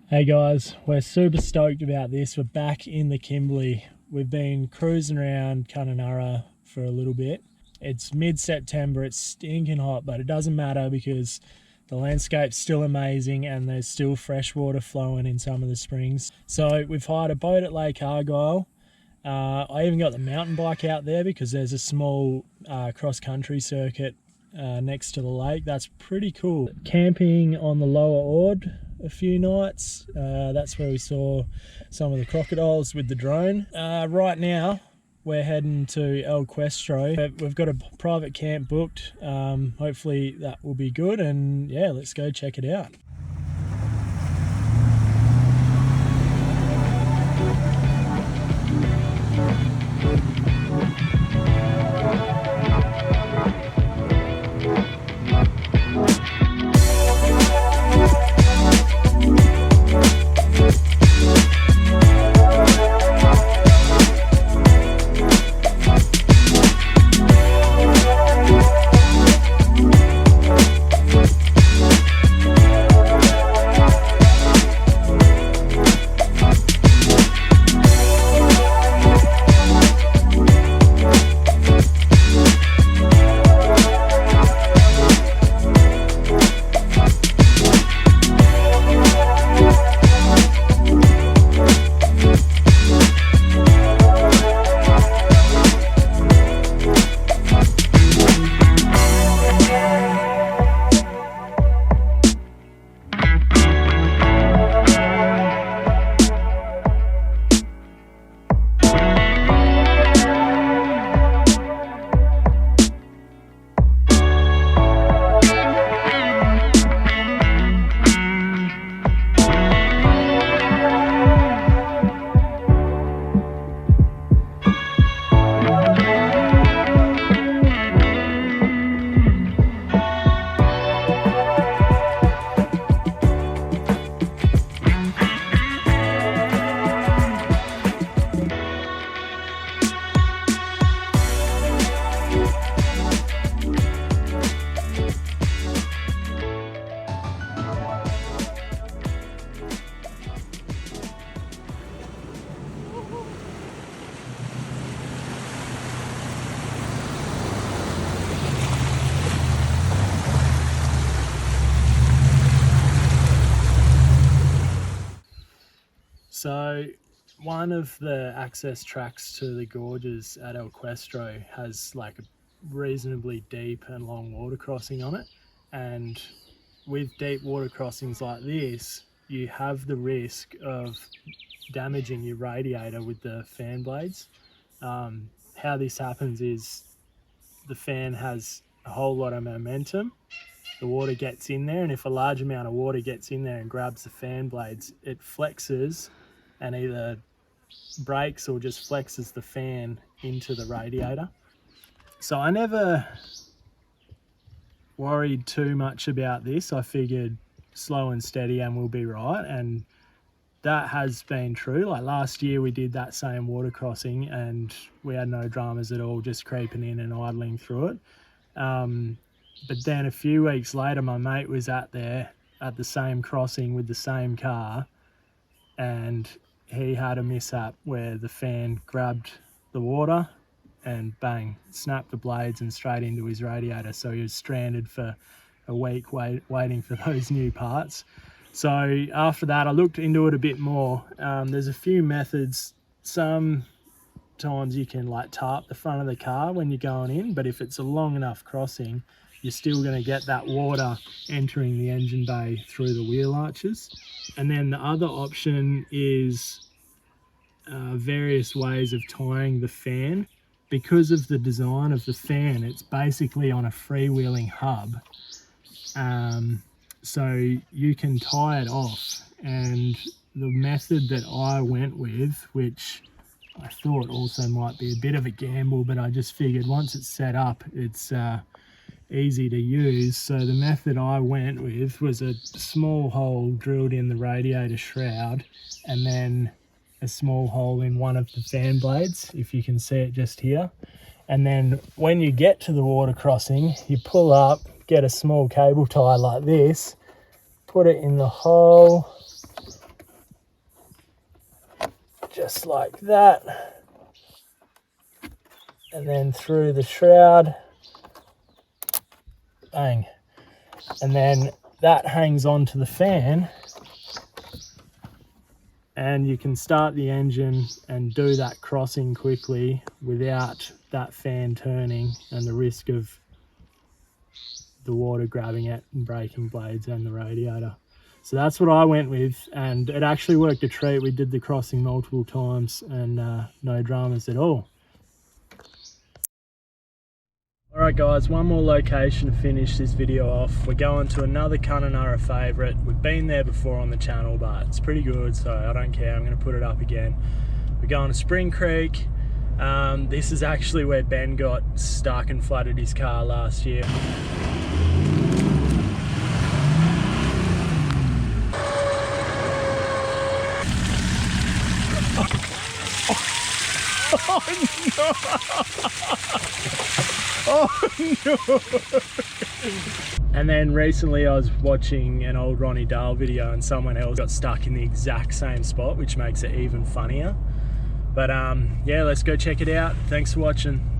Hey guys, we're super stoked about this. We're back in the Kimberley. We've been cruising around Kununurra for a little bit. It's mid-September, it's stinking hot, but it doesn't matter because the landscape's still amazing and there's still fresh water flowing in some of the springs. So we've hired a boat at Lake Argyle. I even got the mountain bike out there because there's a small cross-country circuit next to the lake. That's pretty cool. Camping on the lower Ord a few nights. That's where we saw some of the crocodiles with the drone. Right now we're heading to El Questro. We've got a private camp booked. Hopefully that will be good, and yeah, let's go check it out. So one of the access tracks to the gorges at El Questro has like a reasonably deep and long water crossing on it, and with deep water crossings like this you have the risk of damaging your radiator with the fan blades. How this happens is the fan has a whole lot of momentum, the water gets in there, and if a large amount of water gets in there and grabs the fan blades, it flexes and either breaks or just flexes the fan into the radiator. So I never worried too much about this. I figured slow and steady and we'll be right, and that has been true. Like last year we did that same water crossing and we had no dramas at all, just creeping in and idling through it. But then a few weeks later my mate was at the same crossing with the same car, and he had a mishap where the fan grabbed the water and bang, snapped the blades and straight into his radiator. So he was stranded for a week waiting for those new parts. So after that I looked into it a bit more. There's a few methods. Sometimes you can like tarp the front of the car when you're going in, but if it's a long enough crossing you're still going to get that water entering the engine bay through the wheel arches. And then the other option is various ways of tying the fan. Because of the design of the fan, it's basically on a freewheeling hub. So you can tie it off, and the method that I went with, which I thought also might be a bit of a gamble, but I just figured once it's set up, it's easy to use. So the method I went with was a small hole drilled in the radiator shroud, and then a small hole in one of the fan blades, if you can see it just here. And then when you get to the water crossing, you pull up, get a small cable tie like this, put it in the hole, just like that, and then through the shroud, bang, and then that hangs onto the fan, and you can start the engine and do that crossing quickly without that fan turning and the risk of the water grabbing it and breaking blades and the radiator. So that's what I went with, and it actually worked a treat. We did the crossing multiple times and no dramas at all. Alright guys, one more location to finish this video off. We're going to another Kununurra favourite. We've been there before on the channel, but it's pretty good, so I don't care. I'm going to put it up again. We're going to Spring Creek. This is actually where Ben got stuck and flooded his car last year. Oh no! Oh no! And then recently I was watching an old Ronnie Dahl video and someone else got stuck in the exact same spot, which makes it even funnier. But yeah, let's go check it out. Thanks for watching.